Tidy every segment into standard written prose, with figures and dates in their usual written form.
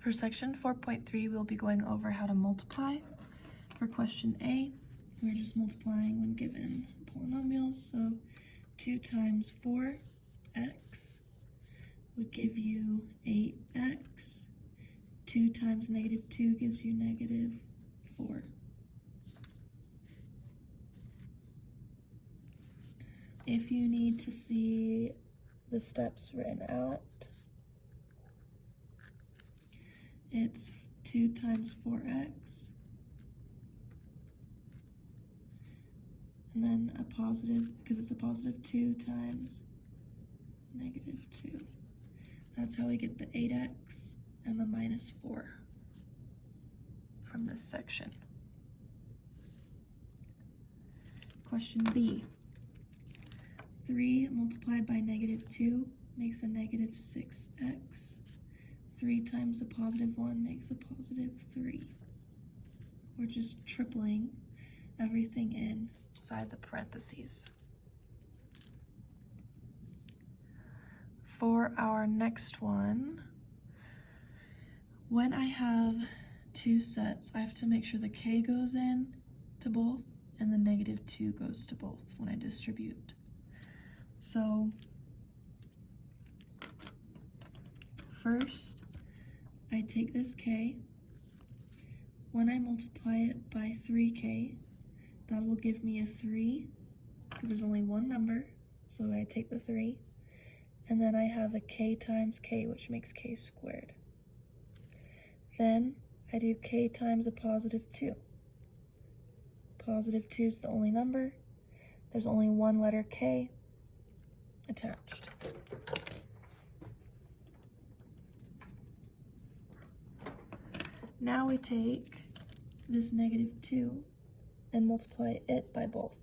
For section 4.3, we'll be going over how to multiply. For question A, we're just multiplying when given polynomials. So 2 times 4x would give you 8x. 2 times negative 2 gives you negative 4. If you need to see the steps written out, it's 2 times 4x, and then a positive, because it's a positive 2 times negative 2. That's how we get the 8x and the minus 4 from this section. Question B. 3 multiplied by negative 2 makes a negative 6x. 3 times a positive 1 makes a positive 3. We're just tripling everything inside the parentheses. For our next one, when I have two sets, I have to make sure the k goes in to both and the negative 2 goes to both when I distribute. So first, I take this k. When I multiply it by 3k, that will give me a 3, because there's only one number, so I take the 3. And then I have a k times k, which makes k squared. Then I do k times a positive 2. Positive 2 is the only number. There's only one letter k attached. Now we take this negative 2 and multiply it by both.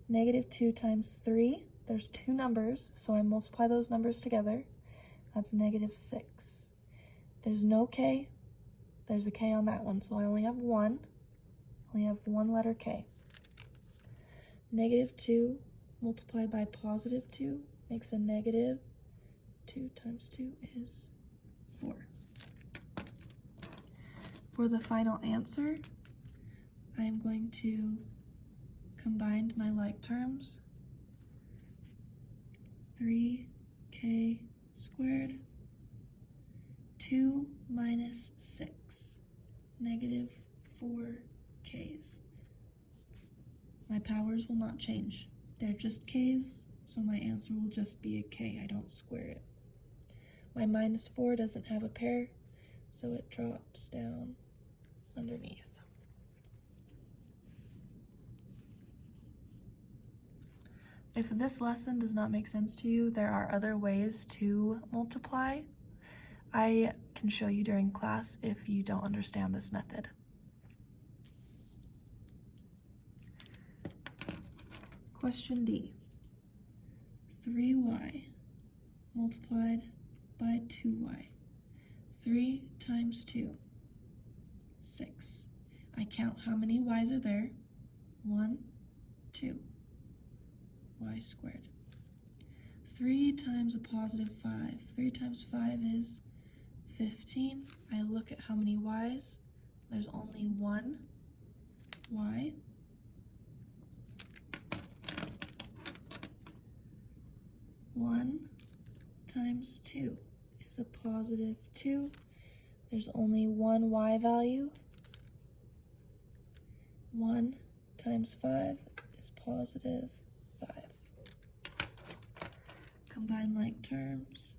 Negative 2 times 3, there's two numbers, so I multiply those numbers together. That's negative 6. There's no k, there's a k on that one, so I only have one. I only have one letter k. Negative 2 multiplied by positive 2 makes a negative. 2 times 2 is 4. For the final answer, I'm going to combine my like terms. 3k squared, 2 minus 6, negative 4k's. My powers will not change. They're just k's, so my answer will just be a k. I don't square it. My minus 4 doesn't have a pair, so it drops down underneath. If this lesson does not make sense to you, there are other ways to multiply. I can show you during class if you don't understand this method. Question D. 3y multiplied by 2y. 3 times 2, 6. I count how many y's are there. 1, 2. Y squared. 3 times a positive 5. 3 times 5 is 15. I look at how many y's. There's only one y. One times 2 is a positive 2. There's only one y value. 1 times 5 is positive 5. Combine like terms.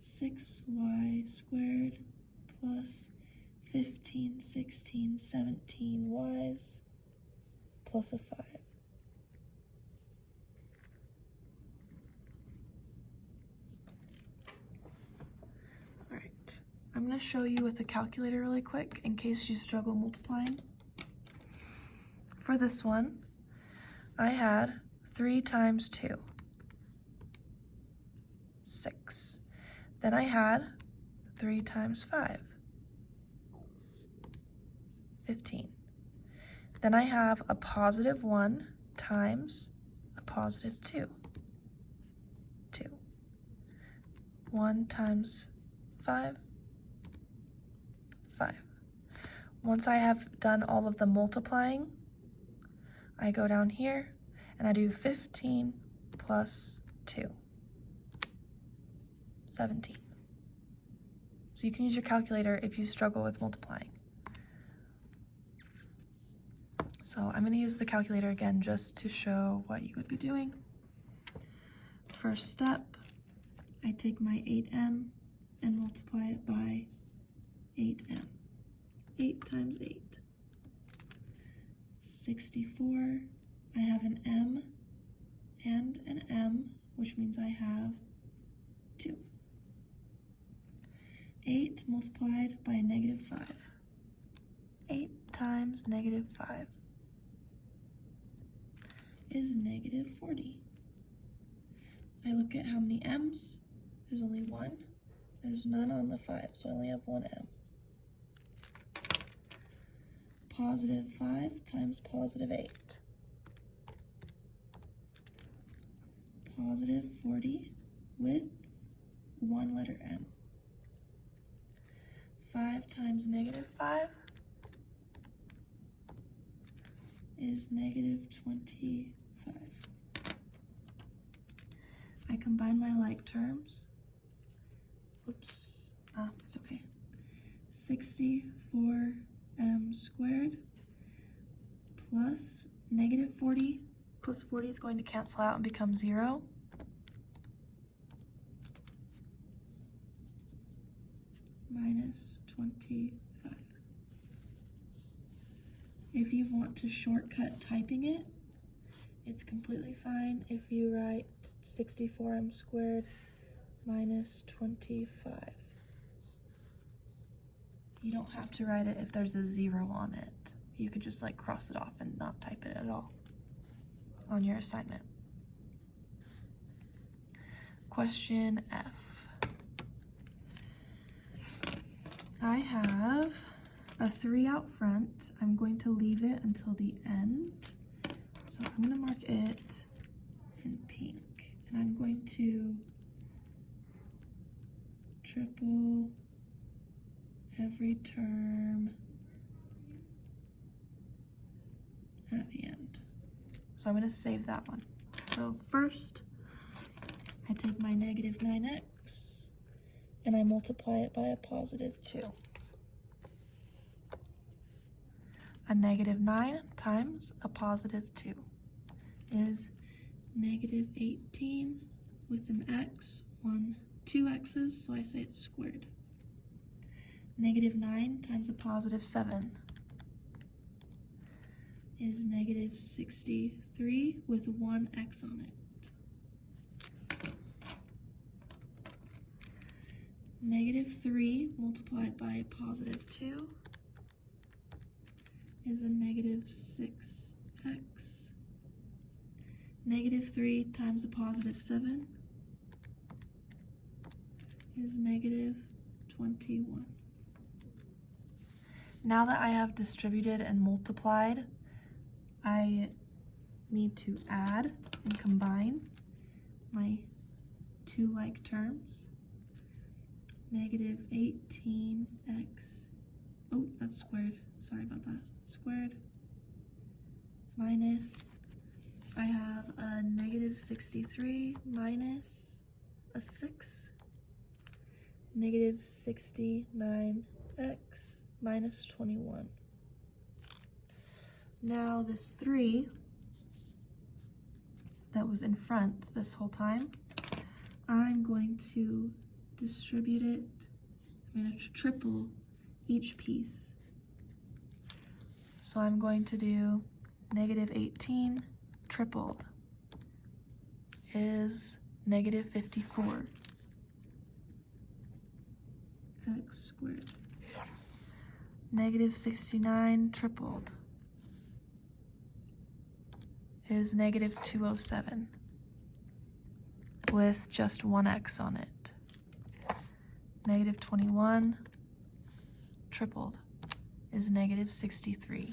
6y squared plus 15, 16, 17 y's plus a 5. Alright, I'm going to show you with a calculator really quick in case you struggle multiplying. For this one, I had 3 times 2, 6. Then I had 3 times 5, 15. Then I have a positive 1 times a positive 2, 2. 1 times 5 5. Once I have done all of the multiplying, I go down here and I do 15 plus 2, 17. So you can use your calculator if you struggle with multiplying. So I'm going to use the calculator again just to show what you would be doing. First step, I take my 8m and multiply it by 8m. 8 times 8. 64. I have an m and an m, which means I have 2. 8 multiplied by negative 5. 8 times negative 5 is negative 40. I look at how many m's. There's only 1. There's none on the 5, so I only have 1 m. Positive 5 times positive 8. Positive 40 with 1 letter m. 5 times negative 5 is negative 25. I combine my like terms. Oops, it's okay. 64m squared plus negative 40 plus 40 is going to cancel out and become 0. Minus 25. If you want to shortcut typing it, it's completely fine if you write 64m squared minus 25. You don't have to write it if there's a 0 on it. You could just like cross it off and not type it at all on your assignment. Question F. I have a 3 out front. I'm going to leave it until the end. So I'm going to mark it in pink. And I'm going to triple every term at the end. So I'm going to save that one. So first, I take my negative 9x and I multiply it by a positive 2. A negative 9 times a positive 2 is negative 18 with an x, 2 x's, so I say it's squared. Negative 9 times a positive 7 is negative 63 with 1 x on it. Negative 3 multiplied by a positive 2 is a negative 6x. Negative 3 times a positive 7 is negative 21. Now that I have distributed and multiplied, I need to add and combine my 2 like terms. Negative 18x, oh, that's squared, sorry about that, squared, minus, I have a negative 63 minus a 6, negative 69x minus 21. Now this 3 that was in front this whole time, I'm going to distribute it. I'm going to triple each piece. So I'm going to do negative 18 tripled is negative 54 x squared. Negative 69 tripled is negative 207 with just 1 x on it. Negative 21 tripled is negative 63.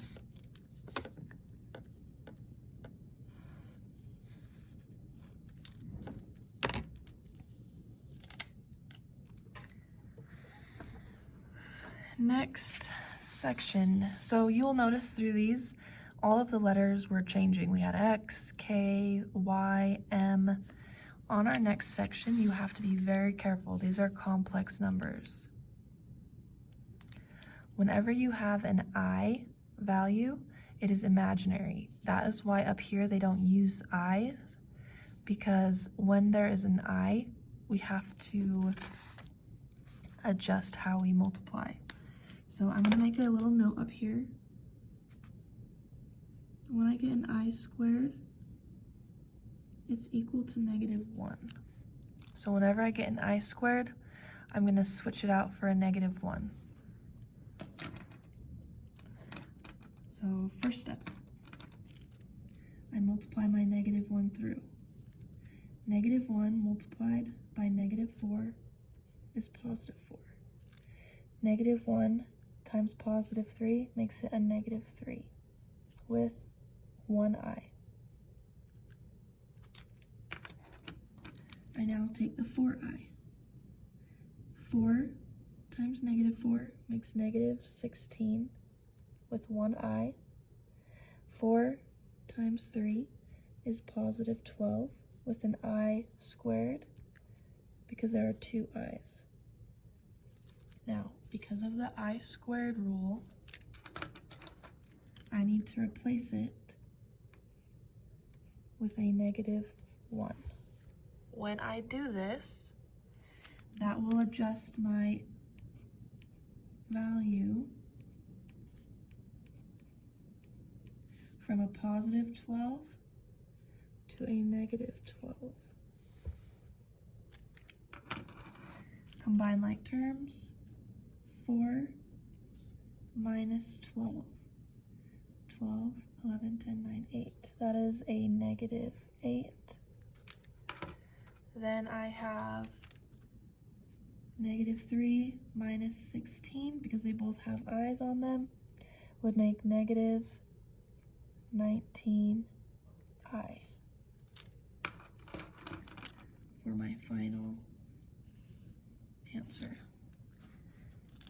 Next section. So you will notice through these, all of the letters were changing. We had X, K, Y, M. On our next section, you have to be very careful. These are complex numbers. Whenever you have an I value, it is imaginary. That is why up here they don't use I's, because when there is an I, we have to adjust how we multiply. So I'm gonna make a little note up here. When I get an I squared, it's equal to -1. So whenever I get an I squared, I'm gonna switch it out for a -1. So first step, I multiply my -1 through. -1 multiplied by -4 is +4. -1 times +3 makes it a -3 with one I. I now take the 4i. 4 times -4 makes -16 with one I. 4 times 3 is +12 with an I squared because there are two i's. Now, because of the I squared rule, I need to replace it with a -1. When I do this, that will adjust my value from a +12 to a -12. Combine like terms. 4 minus 12. 12, 11, 10, 9, 8. That is a -8. Then I have -3 minus 16, because they both have i's on them, would make -19i for my final answer.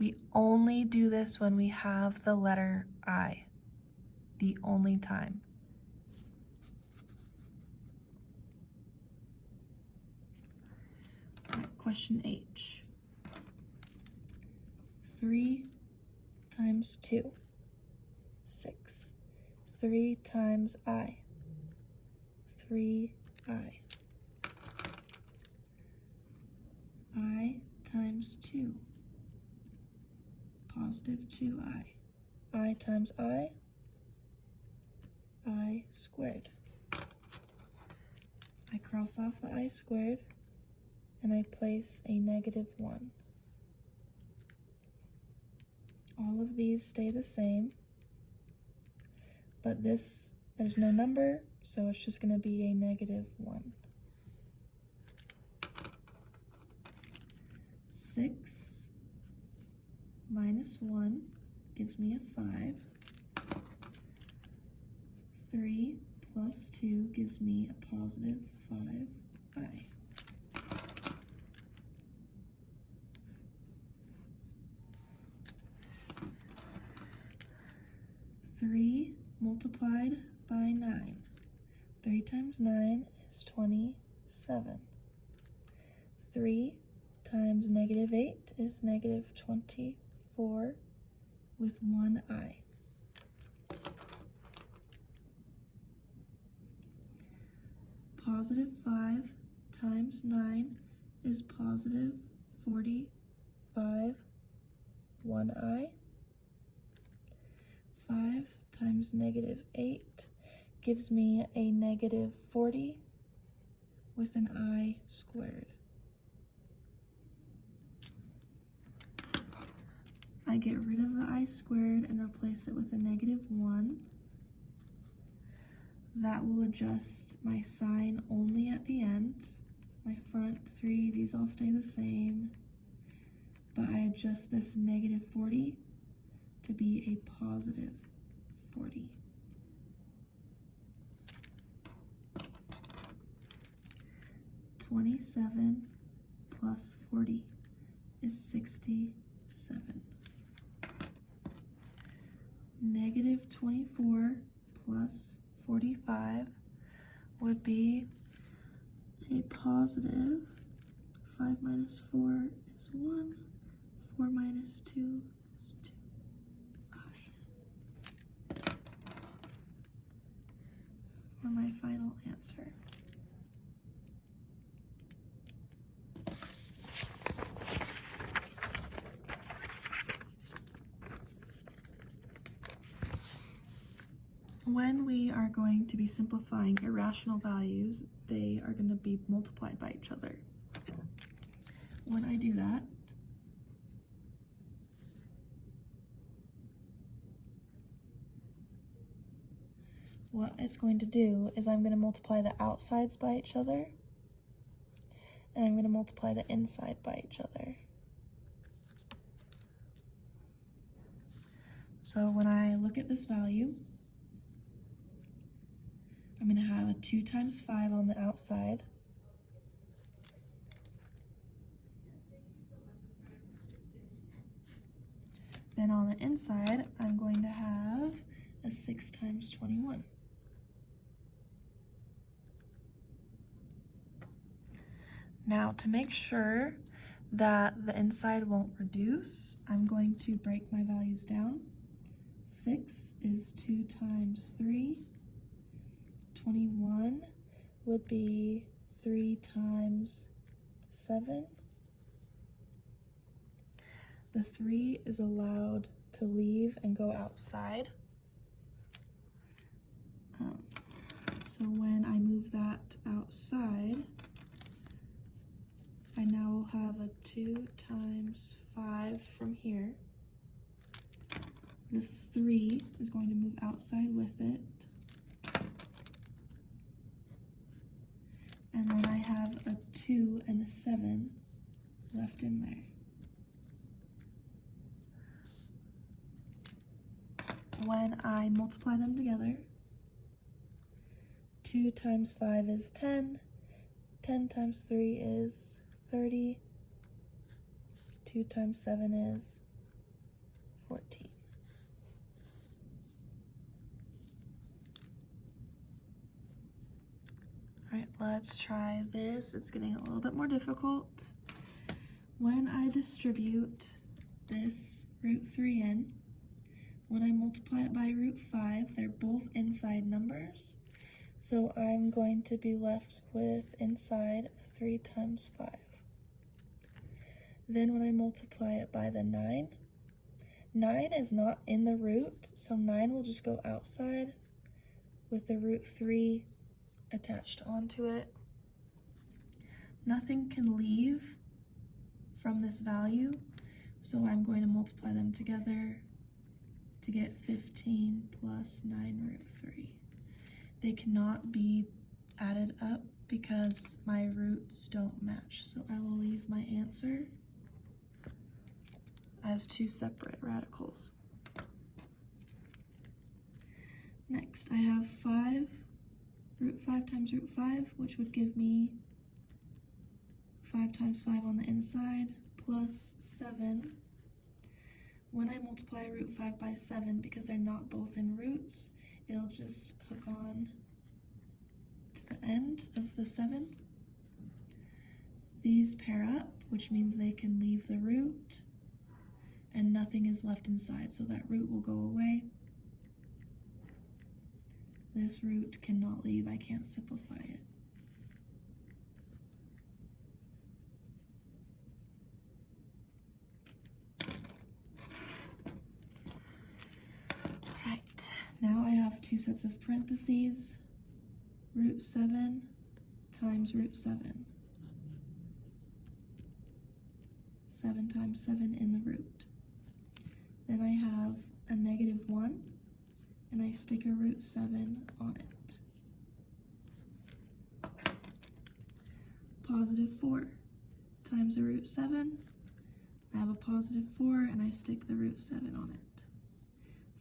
We only do this when we have the letter I, the only time. Question H. 3 times 2, 6. 3 times I, 3i. I times 2, +2i. I times I squared. I cross off the I squared and I place a -1. All of these stay the same, but this, there's no number, so it's just going to be a -1. 6 minus 1 gives me a 5. 3 plus 2 gives me a +5i. Three multiplied by 9. 3 times 9 is 27. 3 times -8 is -24 with one I. +5 times 9 is +45, one I. 5 times -8 gives me a -40 with an I squared. I get rid of the I squared and replace it with a -1. That will adjust my sign only at the end. My front 3, these all stay the same, but I adjust this -40 to be a +40. +27 plus 40 is 67. negative 24 plus 45 would be a positive 5 minus 4 is 1, 4 minus 2 is 2i. For my final answer. When we are going to be simplifying irrational values, they are going to be multiplied by each other. When I do that, what it's going to do is I'm going to multiply the outsides by each other, and I'm going to multiply the inside by each other. So when I look at this value, I'm going to have a 2 times 5 on the outside. Then on the inside, I'm going to have a 6 times 21. Now, to make sure that the inside won't reduce, I'm going to break my values down. 6 is 2 times 3. 21 would be 3 times 7. The 3 is allowed to leave and go outside. So when I move that outside, I now will have a 2 times 5 from here. This 3 is going to move outside with it. And then I have a 2 and a 7 left in there. When I multiply them together, 2 times 5 is 10, 10 times 3 is 30, 2 times 7 is 14. All right, let's try this. It's getting a little bit more difficult. When I distribute this root 3n, when I multiply it by root 5, they're both inside numbers. So I'm going to be left with inside 3 times 5. Then when I multiply it by the 9, 9 is not in the root, so 9 will just go outside with the root 3 attached onto it. Nothing can leave from this value, so I'm going to multiply them together to get 15 plus 9 root 3. They cannot be added up because my roots don't match, so I will leave my answer as 2 separate radicals. Next, I have 5, root 5 times root 5, which would give me 5 times 5 on the inside, plus 7. When I multiply root 5 by 7, because they're not both in roots, it'll just hook on to the end of the 7. These pair up, which means they can leave the root, and nothing is left inside, so that root will go away. This root cannot leave, I can't simplify it. Right, now I have 2 sets of parentheses, root 7 times root 7. 7 times 7 in the root. Then I have a negative 1, and I stick a root 7 on it. Positive 4 times a root 7. I have a positive 4, and I stick the root 7 on it.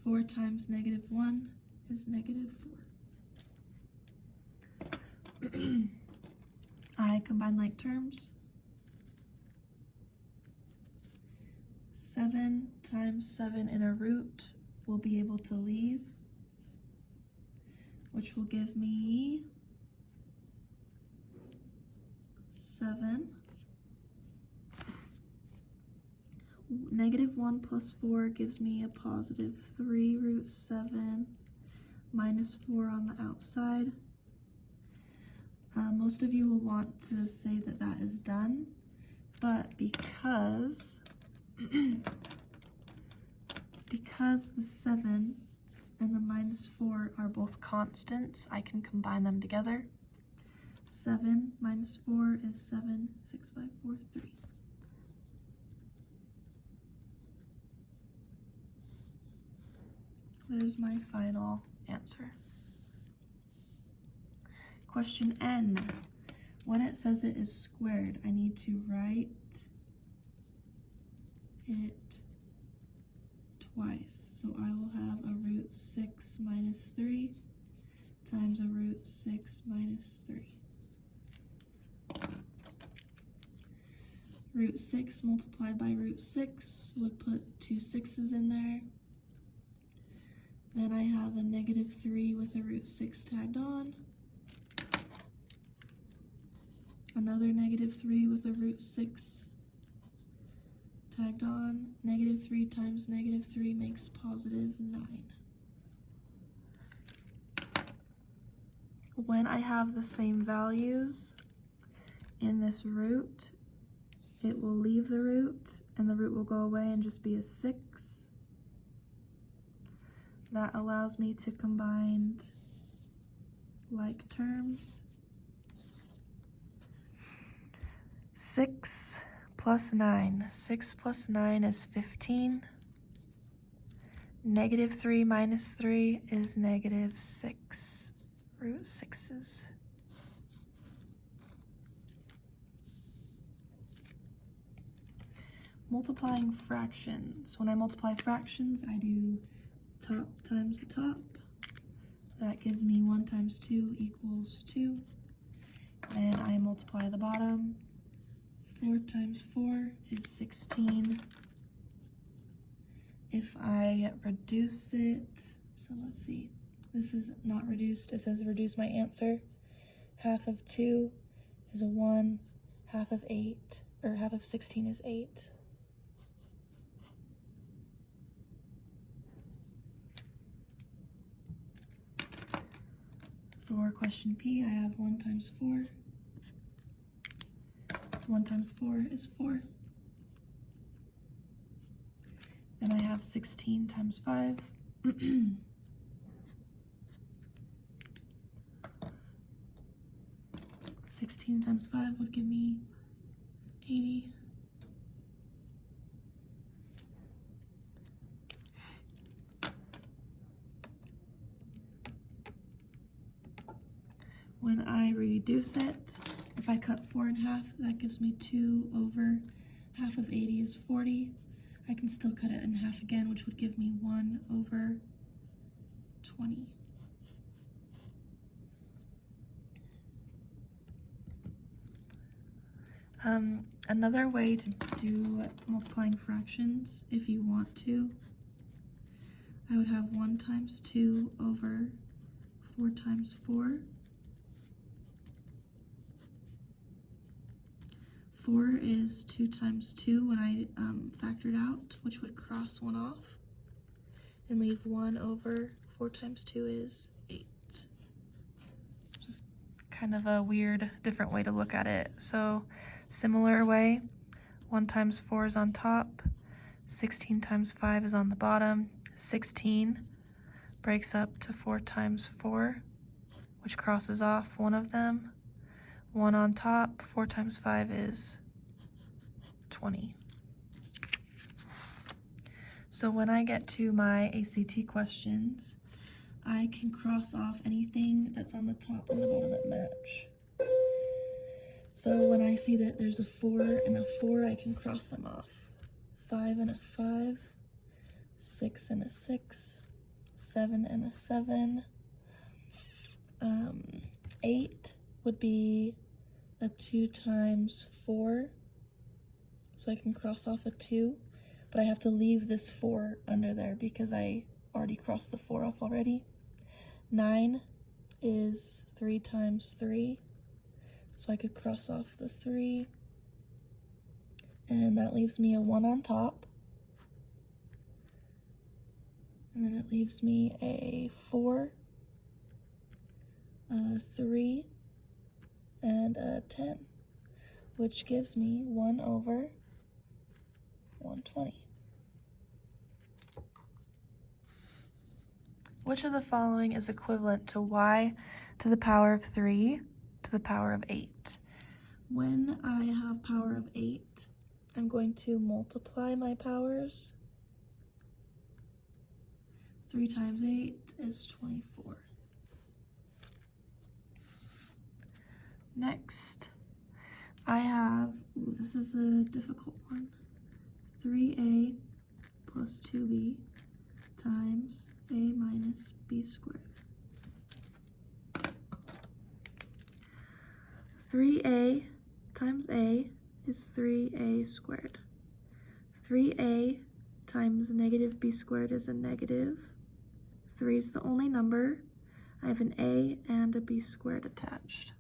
4 times negative 1 is negative 4. I combine like terms. 7 times 7 in a root will be able to leave, which will give me 7. Negative 1 plus 4 gives me a positive 3 root 7 minus 4 on the outside. Most of you will want to say that that is done, but because the 7 and the minus 4 are both constants, I can combine them together. 7 minus 4 is 7, 6, 5, 4, 3. There's my final answer. Question N. When it says it is squared, I need to write it twice. So I will have a root 6 minus 3 times a root 6 minus 3. Root 6 multiplied by root 6 would put 2 6's in there. Then I have a negative 3 with a root 6 tagged on. Another negative 3 with a root 6 tagged on. Negative 3 times negative 3 makes positive 9. When I have the same values in this root, it will leave the root and the root will go away and just be a 6. That allows me to combine like terms. 6 plus 9. 6 plus 9 is 15. Negative 3 minus 3 is negative 6 root 6's. Multiplying fractions. When I multiply fractions, I do top times the top. That gives me 1 times 2 equals 2. And I multiply the bottom. 4 times 4 is 16. If I reduce it, so let's see. This is not reduced. It says reduce my answer. Half of 2 is a 1. Half of 8, or half of 16 is 8. For question P, I have 1 times 4. 1 times 4 is 4. Then I have 16 times 5. 16 times 5 would give me 80. When I reduce it, if I cut 4 in half, that gives me 2 over half of 80 is 40. I can still cut it in half again, which would give me 1 over 20. Another way to do multiplying fractions, if you want to, I would have 1 times 2 over 4 times 4. 4 is 2 times 2 when I factored out, which would cross 1 off and leave 1 over 4 times 2 is 8. Just kind of a weird, different way to look at it. So similar way, 1 times 4 is on top, 16 times 5 is on the bottom. 16 breaks up to 4 times 4, which crosses off one of them. 1 on top, 4 times 5 is 20. So when I get to my ACT questions, I can cross off anything that's on the top and the bottom that match. So when I see that there's a 4 and a 4, I can cross them off. 5 and a 5, 6 and a 6, 7 and a 7, 8 would be a 2 times 4, so I can cross off a 2, but I have to leave this 4 under there because I already crossed the 4 off already. 9 is 3 times 3, so I could cross off the 3, and that leaves me a 1 on top, and then it leaves me a 4, a 3, and a 10, which gives me 1 over 120. Which of the following is equivalent to y to the power of 3 to the power of 8? When I have power of 8, I'm going to multiply my powers. 3 times 8 is 24. Next, I have, this is a difficult one, 3a plus 2b times a minus b squared. 3a times a is 3a squared. 3a times negative b squared is a negative. 3 is the only number. I have an a and a b squared attached.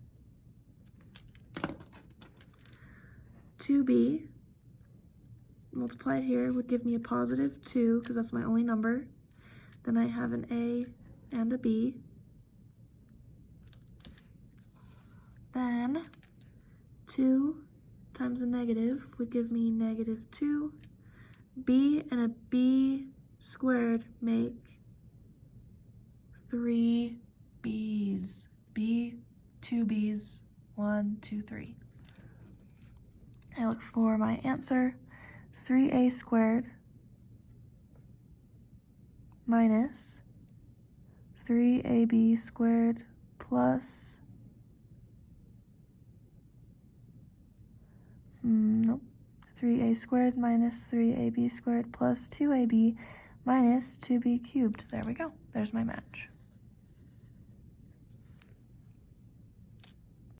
2b multiplied here would give me a positive 2 because that's my only number. Then I have an a and a b. Then 2 times a negative would give me negative 2. B and a b squared make 3 b's. B, 2 b's, 1, 2, 3. I look for my answer, 3a squared minus 3ab squared plus, nope, 3a squared minus 3ab squared plus 2ab minus 2b cubed. There we go. There's my match.